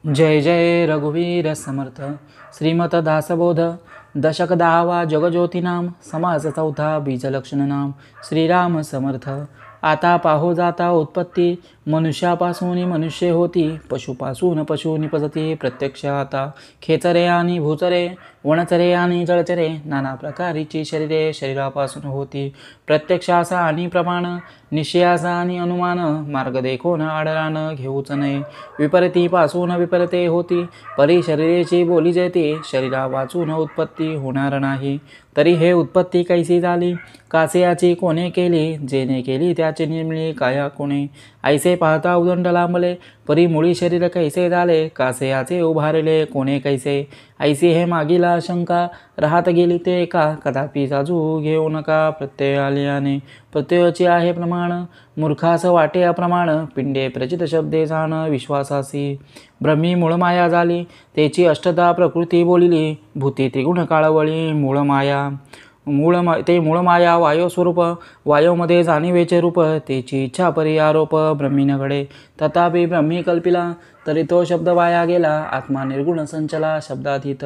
जय जय रघुवीर समर्थ. श्रीमत दासबोध दशक 10वा जगज्योतीनाम समास चौथा बीजलक्षण नाम. श्रीराम समर्थ. आता पाहो जाता उत्पत्ती मनुष्यापासून मनुष्य होती, पशुपासून पशु निपजती प्रत्यक्ष आता. खेचरे आणि भूचरे, वनचरे आणि जळचरे, नाना प्रकारची शरीरे शरीरापासून होती. प्रत्यक्षाचा आणि प्रमाण, निश्चयाचा आणि अनुमान, मार्ग देखोन आडरान घेऊच नये. विपरीतीपासून विपरीते होती, परी शरीरेची बोली जेते, शरीरा वाचून उत्पत्ती होणार नाही. तरी हे उत्पत्ती कैसी झाली, कासे याची कोणे केली, जेने केली त्याची निर्मिळी काया कोणे. ऐसे पाहता उदंड लांबले, परी मुळी शरीर कैसे झाले, कासे याचे उभारले कोणे कैसे. ऐसी हे मागीला शंका, राहत गेली ते का, कदापि जाजू घेऊ नका प्रत्यय आल्याने. प्रत्ययाची आहे प्रमाण, मूर्खास वाटे अप्रमाण, पिंडे प्रचित शब्दे जाण विश्वासासी. ब्रह्मी मूळमाया झाली, तेची अष्टदा प्रकृती बोलिली, भूती त्रिगुण काळवळी मूळमाया. ते मूळमाया वायो स्वरूप, वायोमध्ये जाणीवेचे रूप, तेची इच्छा परी आरोप ब्रह्मीन घडे. तथापि ब्रह्मी कल्पिला, तरी तो शब्द वाया गेला. आत्मा निर्गुण संचला शब्दातीत,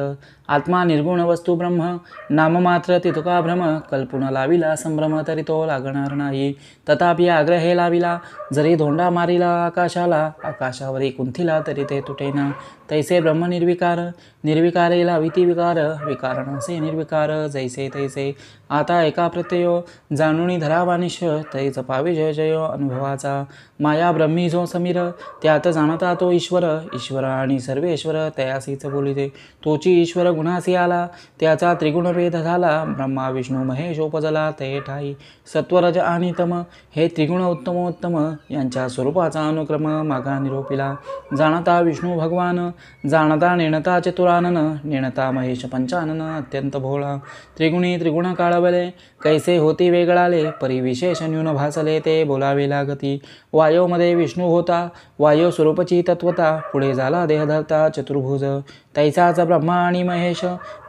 आत्मा निर्गुण वस्तू ब्रह्म, नाममात्र तितुका भ्रम. कल्पुन लाविला संभ्रम, तरी तो लागणार नाही. तथापि आग्रहे लाविला, जरी धोंडा मारिला आकाशाला, आकाशावरी कुंथिला तरी ते तुटेना. तैसे ब्रह्म निर्विकार, निर्विकारे लाविती विकार, विकार नसे निर्विकार जैसे तैसे. आता एका प्रत्ययो, जाणूनी धरावा निश, तैच पावे जय जय अनुभवाचा. माया ब्रह्मी जो समीर, त्यात जाणता तो ईश्वर, ईश्वर आणि सर्वेश्वर तयासीच बोलिते. तोची ईश्वर गुणासी आला, त्याचा त्रिगुण भेद झाला. ब्रह्मा विष्णू महेश उपजला ते ठाई. सत्वरज आणि तम, हे त्रिगुण उत्तमोत्तम, यांच्या स्वरूपाचा अनुक्रम मागा निरोपिला. जाणता विष्णू भगवान, जाणता नेणता चतुरानन, नेणता महेश पंचानन अत्यंत भोळा. त्रिगुणी त्रिगुण काळवले, कैसे होती वेगळाले, परी विशेष न्यून भासले ते बोलावे लागती. वायोमध्ये विष्णू होता, वायो स्वरूपची तत्वता, पुढे झाला देह धरता चतुर्भुज. तैसाच ब्रह्मा आणि महेश,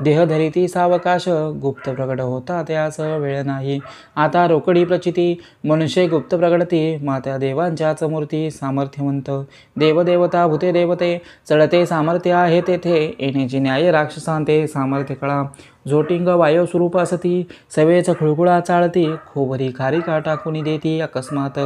देह धरिती सावकाश, गुप्त प्रकट होता त्यास वेळ नाही. आता रोकडी प्रचिती, मनुष्य गुप्त प्रगटती, मात्या देवांच्याच मूर्ती सामर्थ्यवंत. देवदेवता भूते देवते, चढते सामर्थ्य आहे तेथे, येण्याची न्याय राक्षसांते सामर्थ्य कळा. झोटिंग वायो स्वरूप असती, सवेच खुळखुळा चाळती, खोबरी खारिका टाकून देती अकस्मात.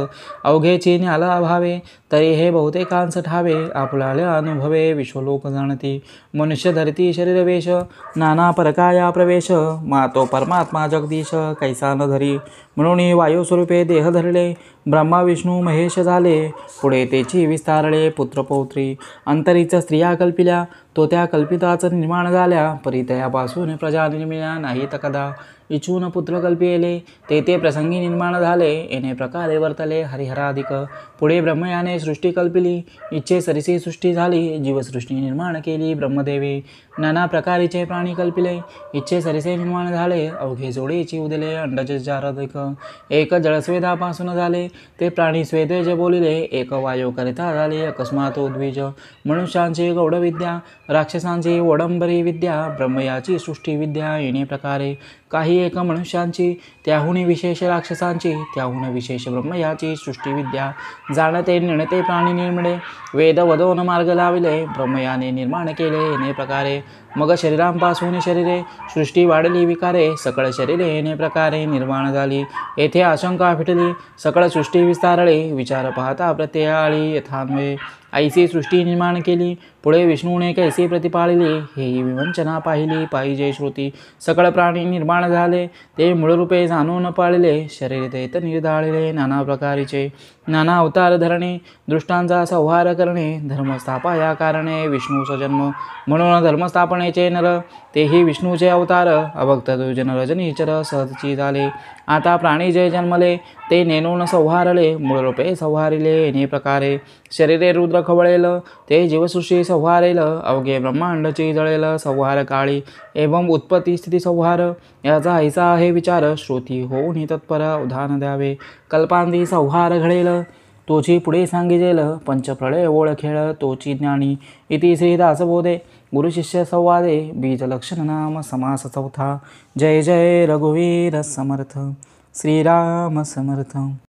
अवघेची न्याला अभावे, तरी हे बहुतेकांस ठावे, आपुलाल्या अनुभवे विश्वलोक जाणती. मनुष्य धरती शरीरवेश, नाना परकाया प्रवेश, मातो परमात्मा जगदीश कैसा न धरी. म्हणून वायू स्वरूपे देह धरले, ब्रह्मा विष्णू महेश झाले, पुढे तेची विस्तारले पुत्रपौत्री. अंतरीच स्त्रिया कल्पिल्या, तो त्या कल्पिताच निर्माण झाल्या, परी तयापासून प्रजा निर्मिल्या नाहीत कदा. इच्छून पुत्र कल्पिले, ते प्रसंगी निर्माण झाले, येणे प्रकारे वर्तले हरिहराधिक. पुढे ब्रह्मयाने सृष्टी कल्पिली, इच्छे सरिसी सृष्टी झाली, जीवसृष्टी निर्माण केली ब्रह्मदेवे. नाना प्रकारीचे प्राणी कल्पिले, इच्छे सरिसे निर्माण झाले, अवघे जोडीची उदले अंडज जारधिक. एक जळस्वेदापासून झाले, ते प्राणी स्वेदज बोलिले, एक वायो करिता झाले अकस्मात उद्विज. मनुष्यांची गौडविद्या, राक्षसांची वडंबरी विद्या, ब्रह्मयाची सृष्टी विद्या येणे प्रकारे. काही एक मनुष्यांची, त्याहून विशेष राक्षसांची, त्याहून विशेष ब्रह्मयाची सृष्टीविद्या. जाणते निर्णते प्राणी निर्मिळे, वेद वदोन मार्ग लाविले, ब्रह्मयाने निर्माण केले येणे प्रकारे. मग शरीरांपासून शरीरे, सृष्टी वाढली विकारे, सकळ शरीरे येणे प्रकारे निर्माण झाली. येथे आशंका फिटली, सकळ सृष्टी विस्तारले, विचार पाहता प्रत्यय आळी यथान्वये. ऐसी सृष्टी निर्माण केली, पुढे विष्णूने कैसी प्रतिपाळिली, हेही विवंचना पाहिली पाहिजे श्रुती. सकळ प्राणी निर्माण झाले, ते मूळरूपे जाणून पाळले, शरीर देत निर्धाळले नाना प्रकारीचे. नाना अवतार धरणे, दृष्टांचा संहार करणे, धर्मस्थापा या कारणे विष्णूचा जन्म. म्हणून धर्मस्थापनेचे नर, तेही विष्णूचे अवतार. अभक्त दुर्जन रजनीचर सहजची झाले. आता प्राणी जे जन्मले, ते नेणून संहारले, मूळरूपे संहारिले येणे प्रकारे. शरीरे रुद्र खवळेल, ते जीवसृष्टी संहारेल, अवघे ब्रह्मांडची जळेल संहार काळी. एवं उत्पत्ती स्थिती संहार, याचा ऐसा आहे विचार, श्रोती होऊन तत्पर उदाहरण द्यावे. कल्पांती संहार घडेल, तोची पुढे सांगिजेल, पंचप्रळय ओळखेळ तोची ज्ञानी. इति श्री दासबोधे गुरुशिष्य संवादे बीजलक्षण नाम समास चौथा. जय जय रघुवीर समर्थ. श्रीराम समर्थ.